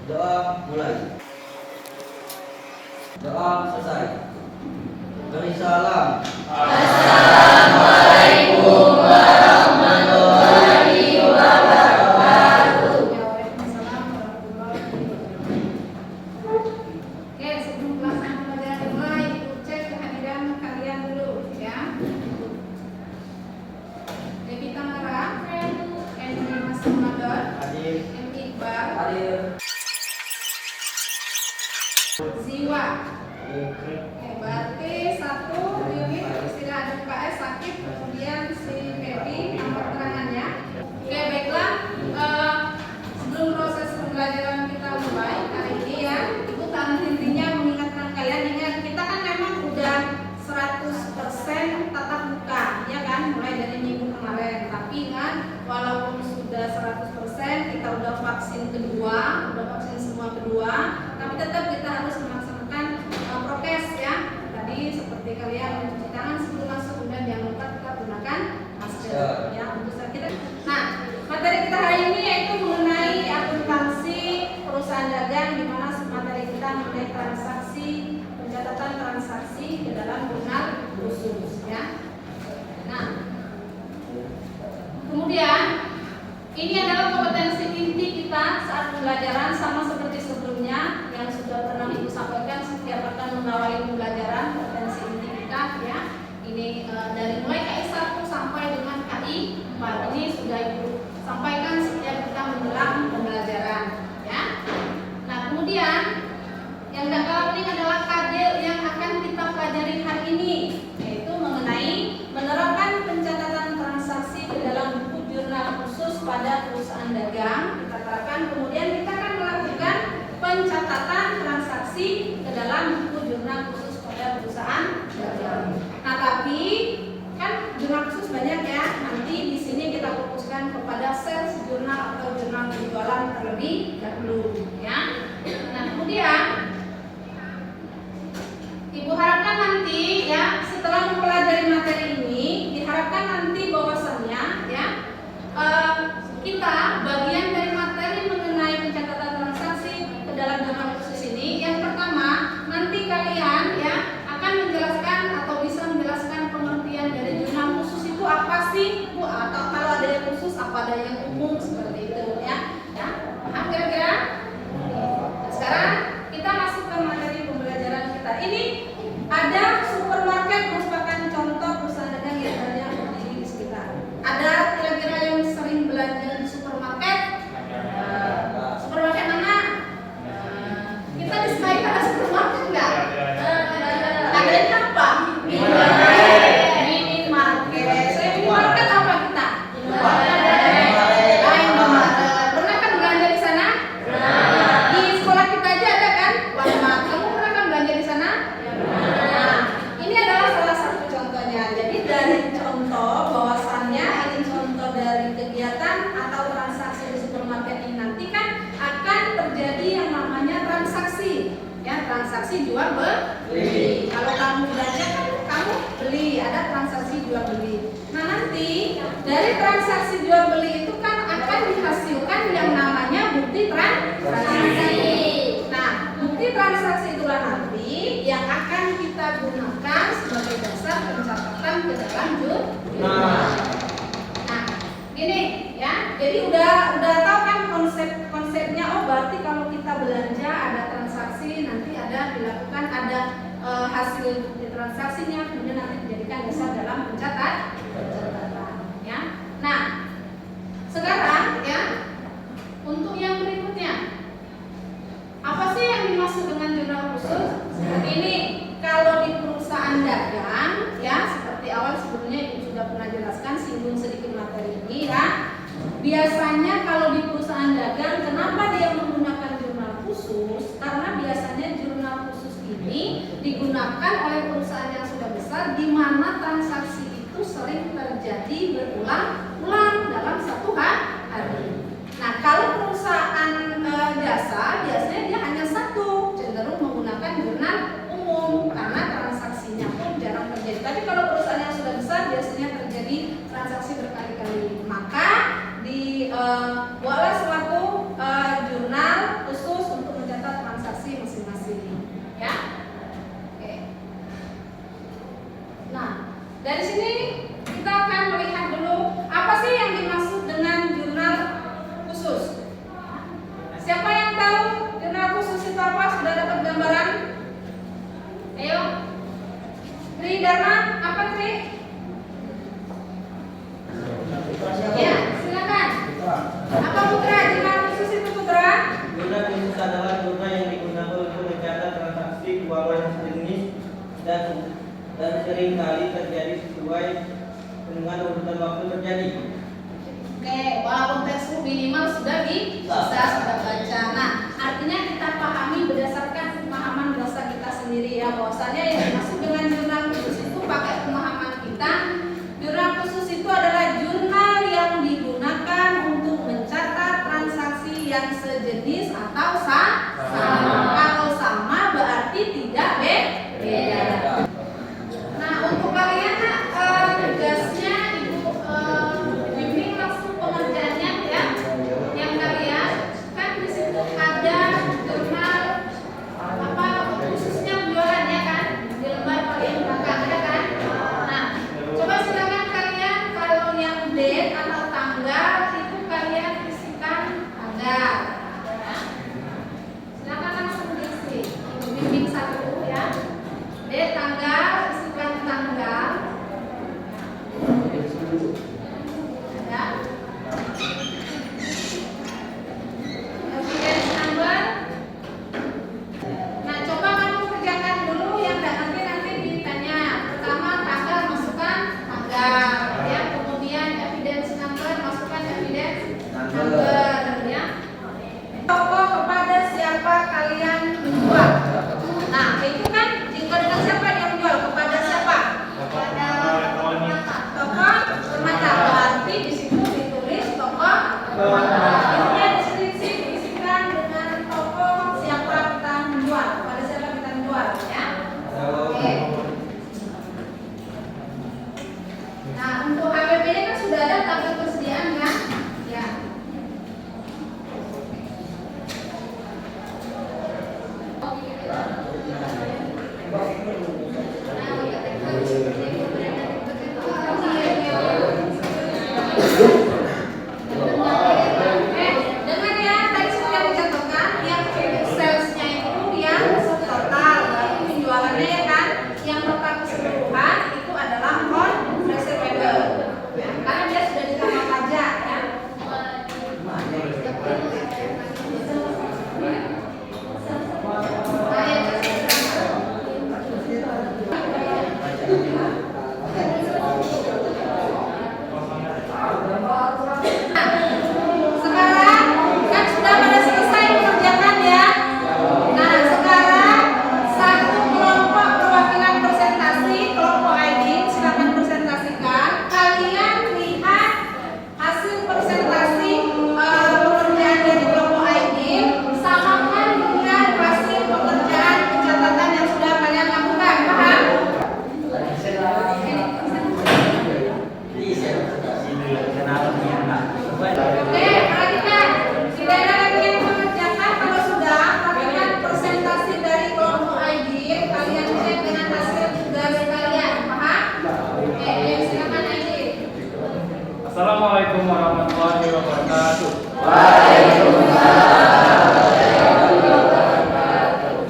Doa mulai. Doa selesai. Beri salam. Assalamualaikum warahmatullahi wabarakatuh. Oke, sebelum pelaksanaan pelajaran dimulai, cek kehadiran kalian dulu ya. Devi Tamara, Endri Mas Ramadan, Hadir. M. Iqbal, Hadir. Ziwa. Hadir. Berarti satu unit istilah ada UKS sakit, kemudian si Pepi nomor keterangannya. Oke, baiklah. Sebelum proses pembelajaran kita mulai hari ini ya, Ibu tak intinya mengingatkan kalian, ingat kita kan memang udah 100% tatap muka, ya kan, mulai dari minggu kemarin. Tapi ingat, walaupun sudah 100%, kita udah vaksin kedua, udah vaksin semua kedua, tapi tetap kita harus melaksanakan prokes ya. Tadi seperti kalian mencuci tangan sebelum masuk, dan jangan lupa kita gunakan masker ya untuk saat kita. Nah, materi kita hari ini yaitu mengenai akuntansi perusahaan dagang, di mana materi kita mengenai transaksi, pencatatan transaksi di dalam jurnal khusus ya. Nah, kemudian ini adalah kompetensi inti kita saat pembelajaran, sama seperti sebelumnya yang sudah pernah Ibu sampaikan setiap akan mengawali pembelajaran. Kompetensi inti kita ya, ini dari mulai KI 1 sampai dengan KI 4 ini sudah Ibu sampaikan setiap kita menjelang pembelajaran ya. Nah, kemudian yang tidak kalah penting adalah kadel yang akan kita pelajari hari ini, yaitu mengenai menerapkan pencatatan transaksi ke dalam buku jurnal khusus pada perusahaan dagang. Kita terapkan, kemudian kita akan melakukan pencatatan transaksi ke dalam buku jurnal khusus pada perusahaan dagang. Nah, tapi kan jurnal khusus banyak ya. Nanti di sini kita fokuskan kepada sales jurnal atau jurnal penjualan terlebih dahulu ya. Nah, kemudian Ibu harapkan nanti ya, setelah mempelajari materi ini, diharapkan nanti bahwasannya ya, kita bagian dari materi mengenai pencatatan transaksi ke dalam jurnal khusus ini, yang pertama nanti kalian ya akan menjelaskan atau bisa menjelaskan pengertian dari jurnal khusus itu apa sih Bu, atau kalau ada yang khusus apa, ada yang umum, seperti itu ya. Ya, paham kira-kira? Nah, sekarang kita masuk ke materi pembelajaran kita. Ini ada supermarket merupakan contoh perusahaan dagang yang banyak berdiri di sekitar. Ada kira-kira yang sering belanja di supermarket? Supermarket mana? Kita di Sky ada supermarket enggak? Adanya apa? Minimarket. Saya minimarket apa kita? Indomaret. Pernah kan belanja di sana? Di sekolah kita aja ada kan? Walmart. Kamu pernah kan belanja di sana? Ini adalah salah satu contohnya. Jadi dari contoh bahwasannya ini contoh dari kegiatan atau transaksi di supermarket ini, nanti kan akan terjadi yang namanya transaksi. Ya, transaksi jual beli. Kalau kamu belanja kan kamu beli, ada transaksi jual beli. Nah, nanti dari transaksi jual beli itu kan akan dihasilkan yang namanya bukti transaksi. Nah, bukti transaksi itulah nanti yang akan kita gunakan sebagai dasar pencatatan ke dalam jurnal. Nah, gini ya. Jadi udah tahu kan konsepnya. Oh, berarti kalau kita belanja ada transaksi, nanti ada dilakukan ada hasil bukti transaksinya, kemudian nanti dijadikan dasar dalam pencatatan ya. Nah, sekarang ya untuk yang berikutnya, apa sih yang dimaksud dengan jurnal khusus? Seperti ini, kalau di perusahaan dagang ya, seperti awal sebelumnya Ibu sudah pernah jelaskan, singgung sedikit materi ini ya. Biasanya kalau di perusahaan dagang, kenapa dia menggunakan jurnal khusus? Karena biasanya jurnal khusus ini digunakan oleh perusahaan yang sudah besar, di mana transaksi itu sering terjadi berulang-ulang dalam satu hari. Nah, kalau perusahaan jasa biasanya dia hanya satu, cenderung menggunakan jurnal umum karena transaksinya pun jarang terjadi. Tapi kalau perusahaan yang sudah besar biasanya terjadi transaksi berkali-kali. Maka dibuatlah suatu jurnal khusus dan sering kali terjadi sesuai dengan urutan waktu terjadi. Oke, walaupun textbook minimal sudah sudah baca. Nah, artinya kita pahami berdasarkan pemahaman dosa kita sendiri ya, bahwasanya yang dimaksud dengan jurnal khusus itu pakai pemahaman kita. Jurnal khusus itu adalah jurnal yang digunakan untuk mencatat transaksi yang sejenis atau sama. Kalau sama berarti tidak beda. Nah, untuk kalian tugasnya Ibu bimbing langsung pengerjaannya ya. Yang kalian kan di situ ada jurnal khususnya penjualannya kan di lembar paling belakang ada kan. Nah, coba silakan kalian kalau yang date atau tanggal itu kalian isikan tanggal. Silakan langsung diisi. Ibu bimbing satu ya. Date tanggal isikan tanggal. Ada. Evidence number. Nah, coba kamu kerjakan dulu yang nanti ditanya. Pertama tanggal masukkan tanggal, ya. Kemudian evidence number masukkan evidence number, ya. Toko kepada siapa kalian menjual? Nah, itu kan jika dengan siapa yang menjual kepada siapa? Kepada toko permata. Berarti di situ ditulis toko permata. Kemudian deskripsi diisikan dengan toko siapa kita menjual, kepada siapa kita menjual, ya. Oke. Nah, untuk HPP-nya kan sudah ada tabel persediaan kan? Ya. Dengar ya, tadi sudah dicontohkan yang sales-nya itu yang total, berarti penjualannya ya kan, yang total keseluruhan itu adalah on receivable, ya, karena dia sudah ditambah pajak ya. Sekarang kan sudah pada selesai mengerjakan ya. Nah, sekarang satu kelompok perwakilan presentasi, kelompok ID, silakan presentasikan. Kalian lihat hasil presentasi pekerjaan dari kelompok ID, samakan dengan hasil pekerjaan pencatatan yang sudah kalian lakukan. Paham? Oke, perhatikan. Tidak ada lagi yang mengerjakan. Kalau sudah, perhatikan presentasi dari kelompok ID. Kalian cek dengan hasil tugas kalian. Paham? Oke, silakan ID. Assalamualaikum warahmatullahi wabarakatuh.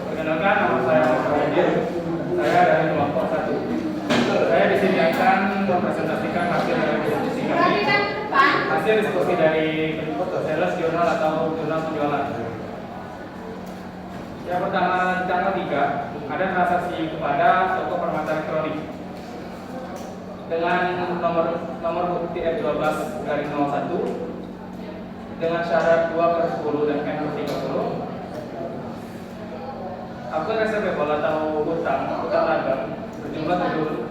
Perkenalkan, nama saya Muhammad Hadir. Saya dari kelompok 1. Saya di sini akan mempresentasikan hasil dari diskusi kami. Perhatikan depan. Hasil diskusi dari sales jurnal atau jurnal penjualan. Yang pertama, tanggal 3 ada transaksi kepada toko permata elektronik dengan nomor bukti F12/01 dengan syarat 2/10 dan N/30. Akun receivable atau hutang dagang berjumlah 7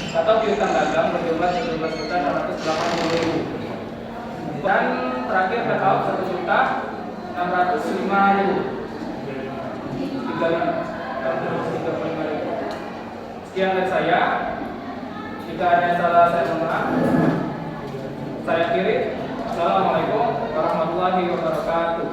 atau piutang dagang berjumlah 17.680.000 dan terakhir cut out 1.605.000. Sekian dari saya. Jika ada yang salah saya mohon maaf. Saya akhiri. Assalamualaikum warahmatullahi wabarakatuh.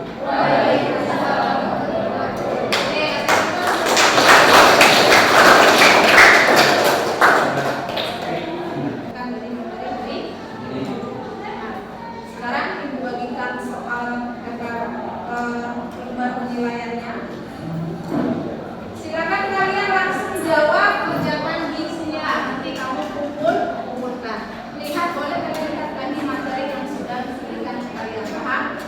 Sekarang Ibu bagikan soal lembar penilaiannya. Silakan kalian langsung jawab, kerjakan di sini lah. Nanti kamu kumpulkan. Lihat, boleh kalian lihat lagi materi yang sudah diberikan sekalian. Paham?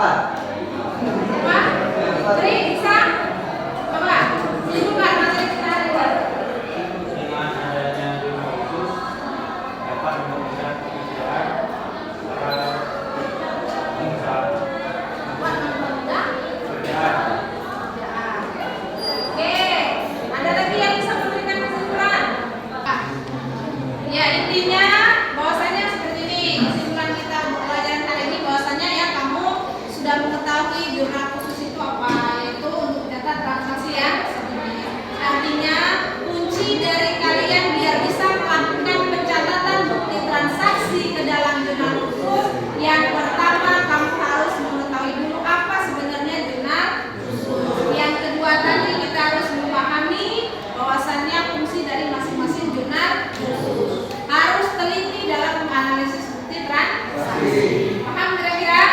Empat. Apa? Tri, bisa? Coba, simpulkan materi kita hari ini. Dengan adanya jurnal khusus dapat memberikan pekerjaan para pengusaha Buat mempermudah pekerjaan. pekerjaan. Oke, ada lagi yang bisa memberikan kesimpulan? Ya, intinya bahwasanya seperti ini. Kesimpulan kita pelajaran hari ini bahwasanya ya kamu sudah mengetahui jurnal khusus itu apa, yaitu untuk data transaksi ya. Artinya kunci dari kalian biar bisa melakukan pencatatan bukti transaksi ke dalam jurnal khusus, yang pertama kamu harus mengetahui dulu apa sebenarnya jurnal khusus. Yang kedua tadi kita harus memahami bahwasannya fungsi dari masing-masing jurnal khusus. Harus teliti dalam menganalisis bukti transaksi. Paham kira-kira?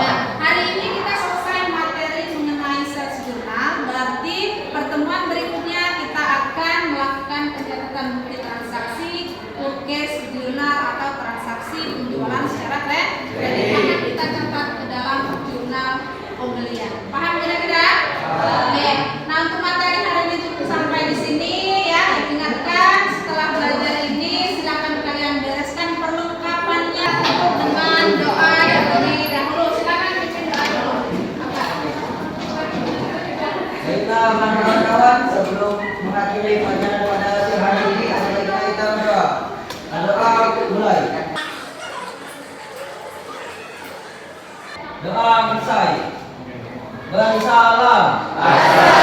Nah, hari ini kita selesai materi mengenai sales jurnal. Berarti pertemuan berikutnya kita akan melakukan pencatatan bukti transaksi, case jurnal atau transaksi penjualan secara kredit akan kita catat ke dalam jurnal pembelian. Paham kira-kira? Oke. Nah, untuk materi hari ini cukup sampai di sini ya. Ingatkan setelah belajar ini silakan kalian bereskan perlengkapannya dengan doa yang terlebih dahulu. Silakan bikin doa dulu. Apa? Baiklah kawan-kawan, sebelum mengakhiri pelajaran pada siang hari ini, ada baiknya kita berdoa. Doa mulai. Doa selesai. Bersalam.